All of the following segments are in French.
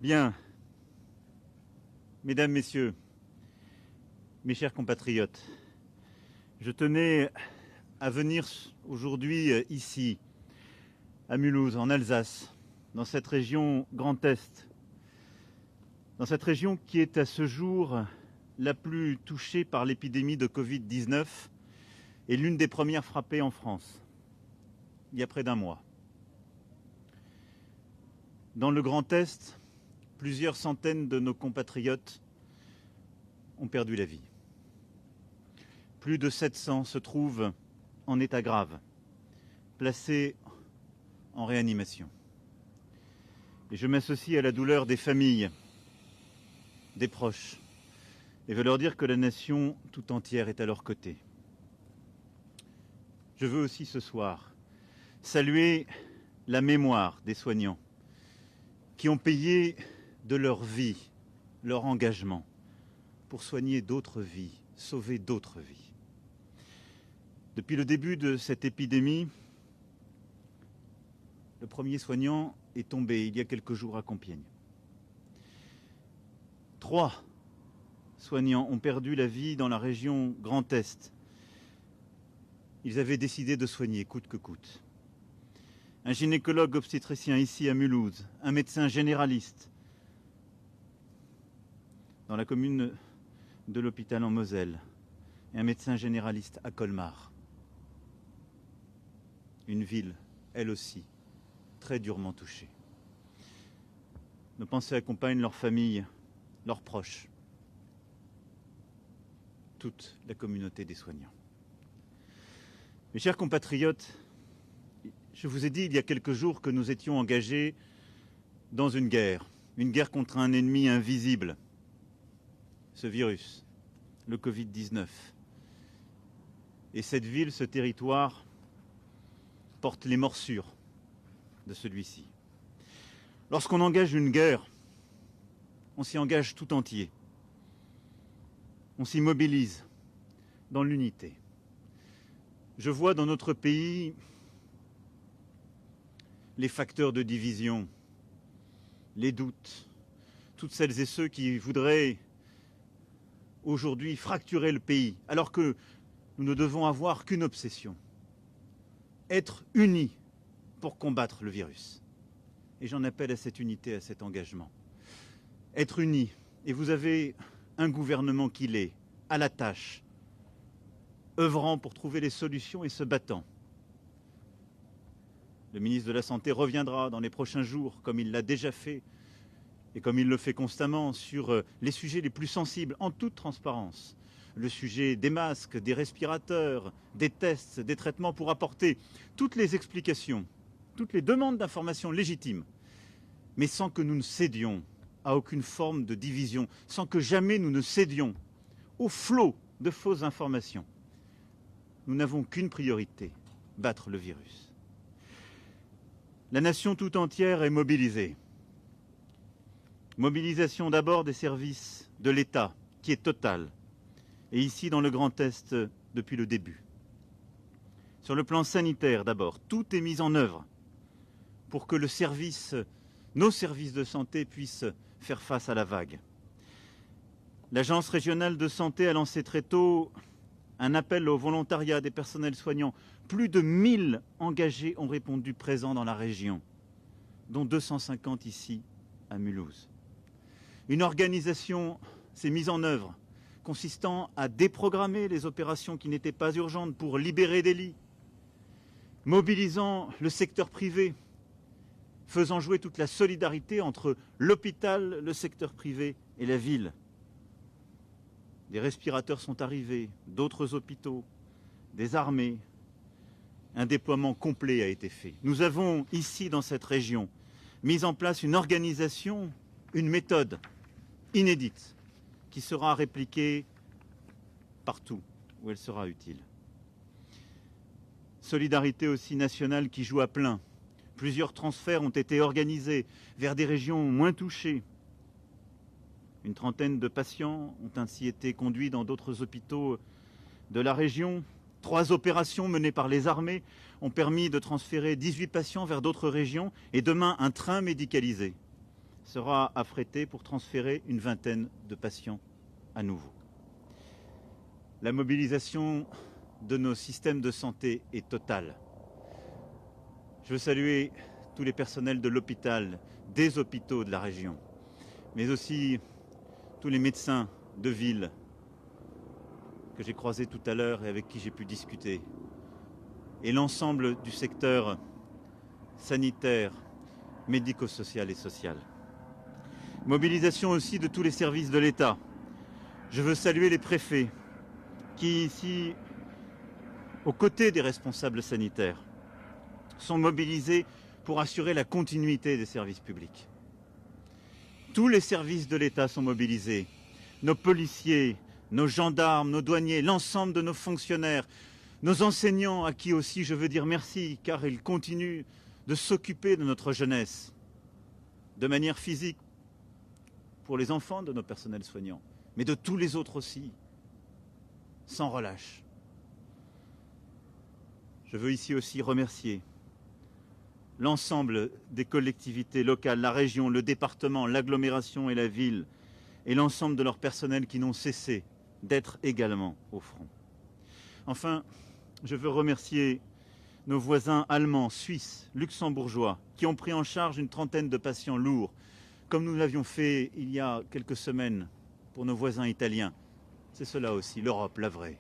Bien, mesdames, messieurs, mes chers compatriotes, je tenais à venir aujourd'hui ici, à Mulhouse, en Alsace, dans cette région Grand Est, dans cette région qui est à ce jour la plus touchée par l'épidémie de Covid-19 et l'une des premières frappées en France, il y a près d'un mois. Dans le Grand Est, plusieurs centaines de nos compatriotes ont perdu la vie. Plus de 700 se trouvent en état grave, placés en réanimation. Et je m'associe à la douleur des familles, des proches, et veux leur dire que la nation tout entière est à leur côté. Je veux aussi ce soir saluer la mémoire des soignants qui ont payé de leur vie, leur engagement, pour soigner d'autres vies, sauver d'autres vies. Depuis le début de cette épidémie, le premier soignant est tombé il y a quelques jours à Compiègne. 3 soignants ont perdu la vie dans la région Grand Est. Ils avaient décidé de soigner coûte que coûte. Un gynécologue obstétricien ici à Mulhouse, un médecin généraliste dans la commune de l'hôpital en Moselle et un médecin généraliste à Colmar. Une ville, elle aussi, très durement touchée. Nos pensées accompagnent leurs familles, leurs proches, toute la communauté des soignants. Mes chers compatriotes, je vous ai dit il y a quelques jours que nous étions engagés dans une guerre contre un ennemi invisible, ce virus, le Covid-19. Et cette ville, ce territoire, porte les morsures de celui-ci. Lorsqu'on engage une guerre, on s'y engage tout entier. On s'y mobilise dans l'unité. Je vois dans notre pays les facteurs de division, les doutes, toutes celles et ceux qui voudraient aujourd'hui fracturer le pays, alors que nous ne devons avoir qu'une obsession, être unis pour combattre le virus. Et j'en appelle à cette unité, à cet engagement. Être unis, et vous avez un gouvernement qui l'est, à la tâche, œuvrant pour trouver les solutions et se battant. Le ministre de la Santé reviendra dans les prochains jours, comme il l'a déjà fait, et comme il le fait constamment, sur les sujets les plus sensibles, en toute transparence. Le sujet des masques, des respirateurs, des tests, des traitements, pour apporter toutes les explications, toutes les demandes d'informations légitimes, mais sans que nous ne cédions à aucune forme de division, sans que jamais nous ne cédions au flot de fausses informations. Nous n'avons qu'une priorité, battre le virus. La nation tout entière est mobilisée. Mobilisation d'abord des services de l'État, qui est totale, et ici dans le Grand Est depuis le début. Sur le plan sanitaire d'abord, tout est mis en œuvre pour que nos services de santé puissent faire face à la vague. L'Agence régionale de santé a lancé très tôt un appel au volontariat des personnels soignants. Plus de 1000 engagés ont répondu présents dans la région, dont 250 ici à Mulhouse. Une organisation s'est mise en œuvre, consistant à déprogrammer les opérations qui n'étaient pas urgentes pour libérer des lits, mobilisant le secteur privé, faisant jouer toute la solidarité entre l'hôpital, le secteur privé et la ville. Des respirateurs sont arrivés, d'autres hôpitaux, des armées. Un déploiement complet a été fait. Nous avons ici, dans cette région, mis en place une organisation, une méthode inédite qui sera répliquée partout où elle sera utile. Solidarité aussi nationale qui joue à plein. Plusieurs transferts ont été organisés vers des régions moins touchées. Une trentaine de patients ont ainsi été conduits dans d'autres hôpitaux de la région. 3 opérations menées par les armées ont permis de transférer 18 patients vers d'autres régions et demain un train médicalisé sera affrété pour transférer une vingtaine de patients à nouveau. La mobilisation de nos systèmes de santé est totale. Je veux saluer tous les personnels de l'hôpital, des hôpitaux de la région, mais aussi tous les médecins de ville que j'ai croisés tout à l'heure et avec qui j'ai pu discuter, et l'ensemble du secteur sanitaire, médico-social et social. Mobilisation aussi de tous les services de l'État. Je veux saluer les préfets qui, ici, aux côtés des responsables sanitaires, sont mobilisés pour assurer la continuité des services publics. Tous les services de l'État sont mobilisés. Nos policiers, nos gendarmes, nos douaniers, l'ensemble de nos fonctionnaires, nos enseignants à qui aussi je veux dire merci car ils continuent de s'occuper de notre jeunesse de manière physique pour les enfants de nos personnels soignants, mais de tous les autres aussi, sans relâche. Je veux ici aussi remercier l'ensemble des collectivités locales, la région, le département, l'agglomération et la ville, et l'ensemble de leur personnel qui n'ont cessé d'être également au front. Enfin, je veux remercier nos voisins allemands, suisses, luxembourgeois, qui ont pris en charge une trentaine de patients lourds, comme nous l'avions fait il y a quelques semaines pour nos voisins italiens. C'est cela aussi, l'Europe, la vraie,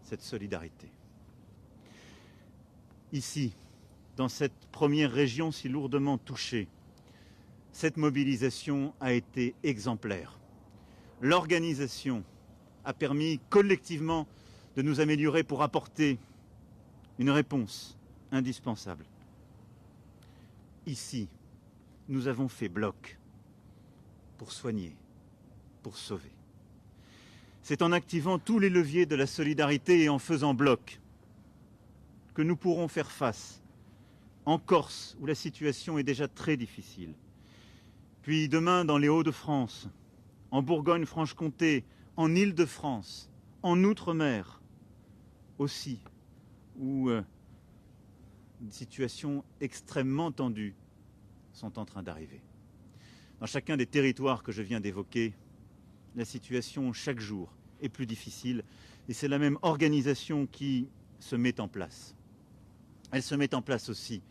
cette solidarité. Ici, dans cette première région si lourdement touchée, cette mobilisation a été exemplaire. L'organisation a permis collectivement de nous améliorer pour apporter une réponse indispensable. Ici, nous avons fait bloc pour soigner, pour sauver. C'est en activant tous les leviers de la solidarité et en faisant bloc que nous pourrons faire face en Corse, où la situation est déjà très difficile, puis demain dans les Hauts-de-France, en Bourgogne-Franche-Comté, en Île-de-France, en Outre-mer aussi, où des situations extrêmement tendues sont en train d'arriver. Dans chacun des territoires que je viens d'évoquer, la situation chaque jour est plus difficile et c'est la même organisation qui se met en place. Elle se met en place aussi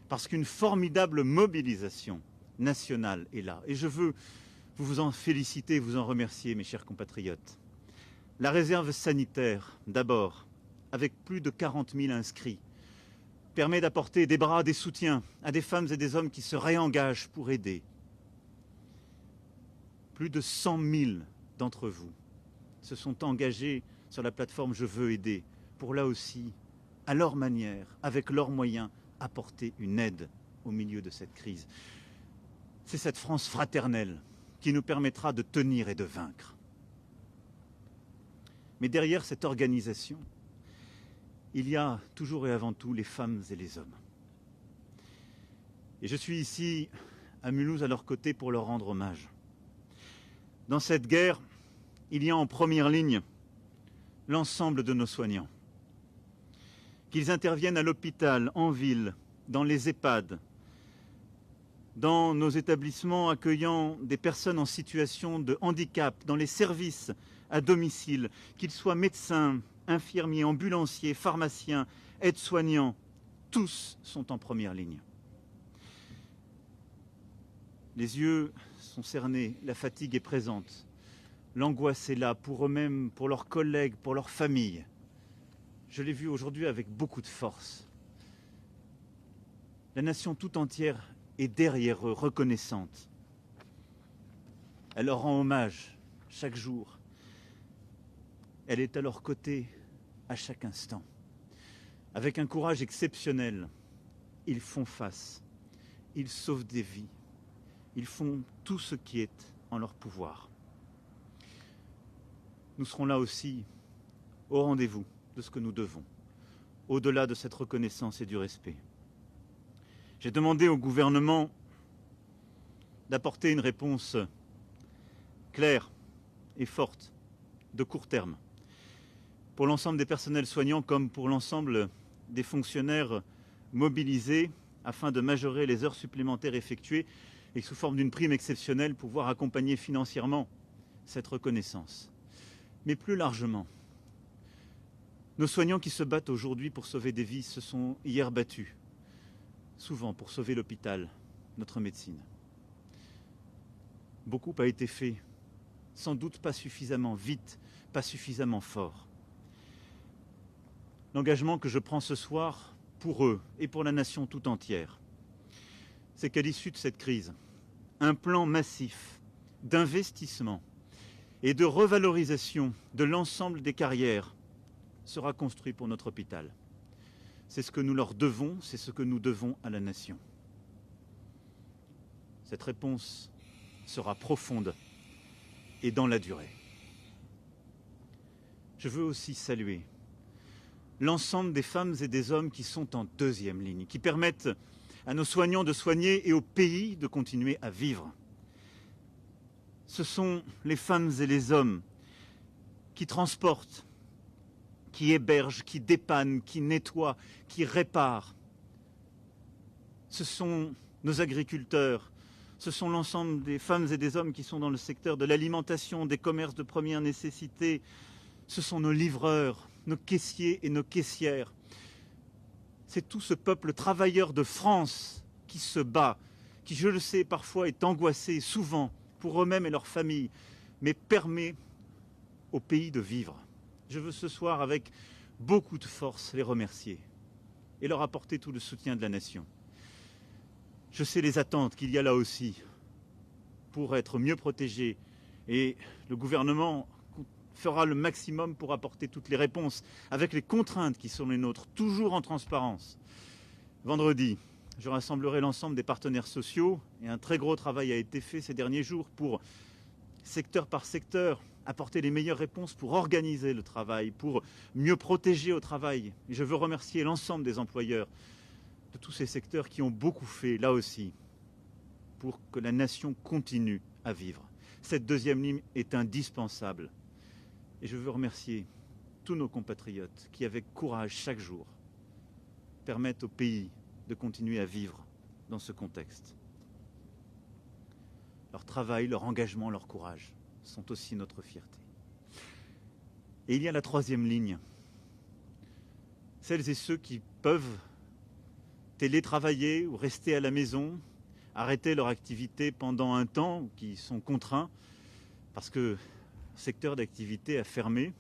parce qu'une formidable mobilisation nationale est là. Et je veux vous en féliciter, vous en remercier, mes chers compatriotes. La réserve sanitaire, d'abord, avec plus de 40 000 inscrits, permet d'apporter des bras, des soutiens à des femmes et des hommes qui se réengagent pour aider. Plus de 100 000 d'entre vous se sont engagés sur la plateforme Je veux aider pour là aussi, à leur manière, avec leurs moyens, apporter une aide au milieu de cette crise. C'est cette France fraternelle qui nous permettra de tenir et de vaincre. Mais derrière cette organisation, il y a toujours et avant tout les femmes et les hommes. Et je suis ici à Mulhouse à leur côté pour leur rendre hommage. Dans cette guerre, il y a en première ligne l'ensemble de nos soignants. Qu'ils interviennent à l'hôpital, en ville, dans les EHPAD, dans nos établissements accueillant des personnes en situation de handicap, dans les services à domicile, qu'ils soient médecins, infirmiers, ambulanciers, pharmaciens, aides-soignants, tous sont en première ligne. Les yeux sont cernés, la fatigue est présente, l'angoisse est là pour eux-mêmes, pour leurs collègues, pour leurs familles. Je l'ai vu aujourd'hui avec beaucoup de force. La nation tout entière est derrière eux, reconnaissante. Elle leur rend hommage chaque jour. Elle est à leur côté à chaque instant. Avec un courage exceptionnel, ils font face, ils sauvent des vies, ils font tout ce qui est en leur pouvoir. Nous serons là aussi au rendez-vous de ce que nous devons, au-delà de cette reconnaissance et du respect. J'ai demandé au gouvernement d'apporter une réponse claire et forte, de court terme, pour l'ensemble des personnels soignants comme pour l'ensemble des fonctionnaires mobilisés afin de majorer les heures supplémentaires effectuées et sous forme d'une prime exceptionnelle, pouvoir accompagner financièrement cette reconnaissance. Mais plus largement, nos soignants qui se battent aujourd'hui pour sauver des vies se sont hier battus, souvent pour sauver l'hôpital, notre médecine. Beaucoup a été fait, sans doute pas suffisamment vite, pas suffisamment fort. L'engagement que je prends ce soir pour eux et pour la nation tout entière, c'est qu'à l'issue de cette crise, un plan massif d'investissement et de revalorisation de l'ensemble des carrières sera construit pour notre hôpital. C'est ce que nous leur devons, c'est ce que nous devons à la nation. Cette réponse sera profonde et dans la durée. Je veux aussi saluer l'ensemble des femmes et des hommes qui sont en deuxième ligne, qui permettent à nos soignants de soigner et au pays de continuer à vivre. Ce sont les femmes et les hommes qui transportent, qui hébergent, qui dépannent, qui nettoient, qui réparent. Ce sont nos agriculteurs, ce sont l'ensemble des femmes et des hommes qui sont dans le secteur de l'alimentation, des commerces de première nécessité. Ce sont nos livreurs, nos caissiers et nos caissières. C'est tout ce peuple travailleur de France qui se bat, qui, je le sais, parfois est angoissé, souvent, pour eux-mêmes et leurs familles, mais permet au pays de vivre. Je veux ce soir, avec beaucoup de force, les remercier et leur apporter tout le soutien de la nation. Je sais les attentes qu'il y a là aussi pour être mieux protégés et le gouvernement fera le maximum pour apporter toutes les réponses avec les contraintes qui sont les nôtres, toujours en transparence. Vendredi, je rassemblerai l'ensemble des partenaires sociaux et un très gros travail a été fait ces derniers jours pour, secteur par secteur, apporter les meilleures réponses pour organiser le travail, pour mieux protéger au travail. Et je veux remercier l'ensemble des employeurs de tous ces secteurs qui ont beaucoup fait, là aussi, pour que la nation continue à vivre. Cette deuxième ligne est indispensable. Et je veux remercier tous nos compatriotes qui, avec courage chaque jour, permettent au pays de continuer à vivre dans ce contexte. Leur travail, leur engagement, leur courage sont aussi notre fierté. Et il y a la troisième ligne. Celles et ceux qui peuvent télétravailler ou rester à la maison, arrêter leur activité pendant un temps, qui sont contraints parce que le secteur d'activité a fermé,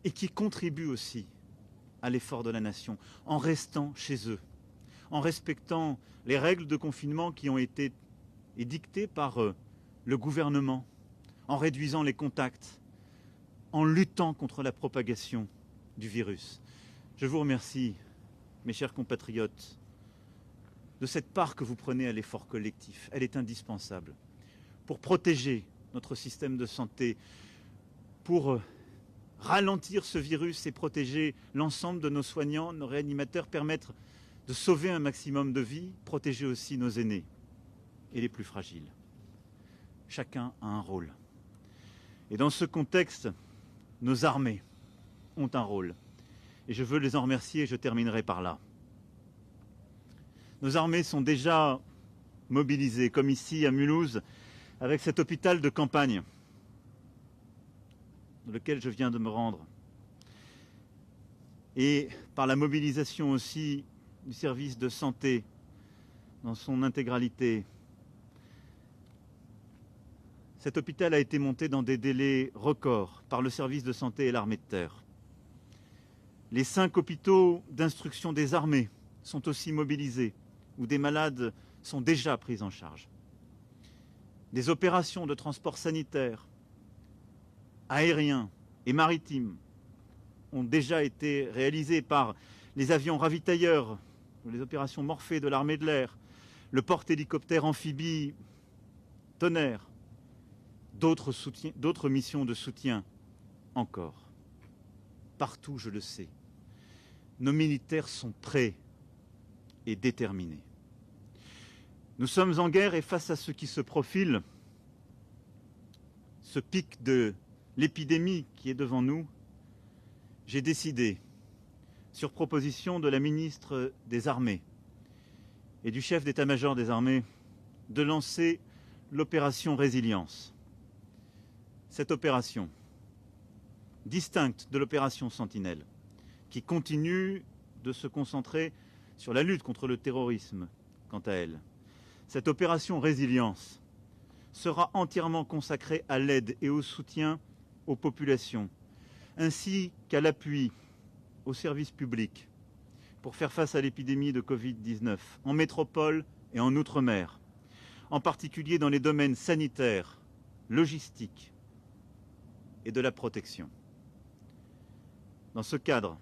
et qui contribuent aussi à l'effort de la nation en restant chez eux, en respectant les règles de confinement qui ont été édictées par le gouvernement, en réduisant les contacts, en luttant contre la propagation du virus. Je vous remercie, mes chers compatriotes, de cette part que vous prenez à l'effort collectif. Elle est indispensable pour protéger notre système de santé, pour ralentir ce virus et protéger l'ensemble de nos soignants, nos réanimateurs, permettre de sauver un maximum de vies, protéger aussi nos aînés et les plus fragiles. Chacun a un rôle. Et dans ce contexte, nos armées ont un rôle. Et je veux les en remercier et je terminerai par là. Nos armées sont déjà mobilisées, comme ici à Mulhouse, avec cet hôpital de campagne dans lequel je viens de me rendre. Et par la mobilisation aussi du service de santé dans son intégralité. Cet hôpital a été monté dans des délais records par le service de santé et l'armée de terre. Les 5 hôpitaux d'instruction des armées sont aussi mobilisés, où des malades sont déjà pris en charge. Des opérations de transport sanitaire, aérien et maritime ont déjà été réalisées par les avions ravitailleurs, les opérations Morphée de l'armée de l'air, le porte-hélicoptère amphibie Tonnerre, d'autres missions de soutien encore. Partout, je le sais, nos militaires sont prêts et déterminés. Nous sommes en guerre et face à ce qui se profile, ce pic de l'épidémie qui est devant nous, j'ai décidé, sur proposition de la ministre des Armées et du chef d'état-major des armées, de lancer l'opération Résilience. Cette opération, distincte de l'opération Sentinelle, qui continue de se concentrer sur la lutte contre le terrorisme, quant à elle. Cette opération Résilience sera entièrement consacrée à l'aide et au soutien aux populations, ainsi qu'à l'appui aux services publics pour faire face à l'épidémie de Covid-19 en métropole et en Outre-mer, en particulier dans les domaines sanitaires, logistiques et de la protection. Dans ce cadre,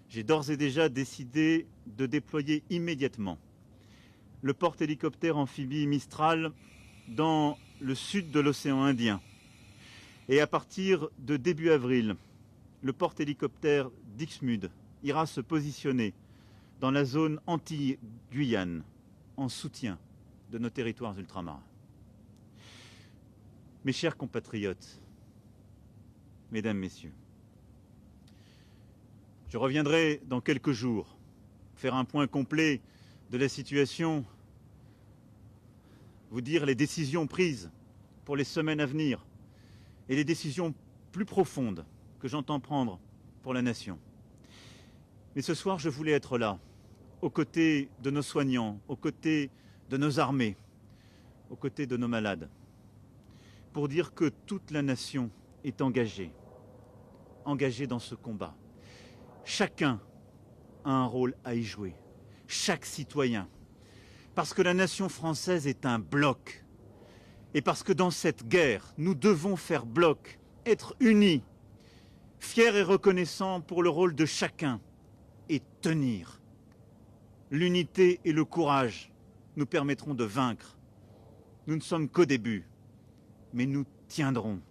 j'ai d'ores et déjà décidé de déployer immédiatement le porte-hélicoptère amphibie Mistral dans le sud de l'océan Indien. Et à partir de début avril, le porte-hélicoptère Dixmude ira se positionner dans la zone Antilles-Guyane en soutien de nos territoires ultramarins. Mes chers compatriotes, mesdames, messieurs, je reviendrai dans quelques jours faire un point complet de la situation, vous dire les décisions prises pour les semaines à venir et les décisions plus profondes que j'entends prendre pour la nation. Mais ce soir, je voulais être là, aux côtés de nos soignants, aux côtés de nos armées, aux côtés de nos malades, pour dire que toute la nation est engagée dans ce combat. Chacun a un rôle à y jouer, chaque citoyen, parce que la nation française est un bloc, et parce que dans cette guerre, nous devons faire bloc, être unis, fiers et reconnaissants pour le rôle de chacun, et tenir. L'unité et le courage nous permettront de vaincre. Nous ne sommes qu'au début, mais nous tiendrons.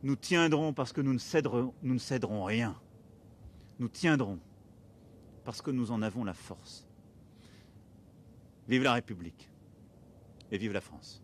Nous tiendrons parce que nous ne céderons rien. Nous tiendrons parce que nous en avons la force. Vive la République et vive la France.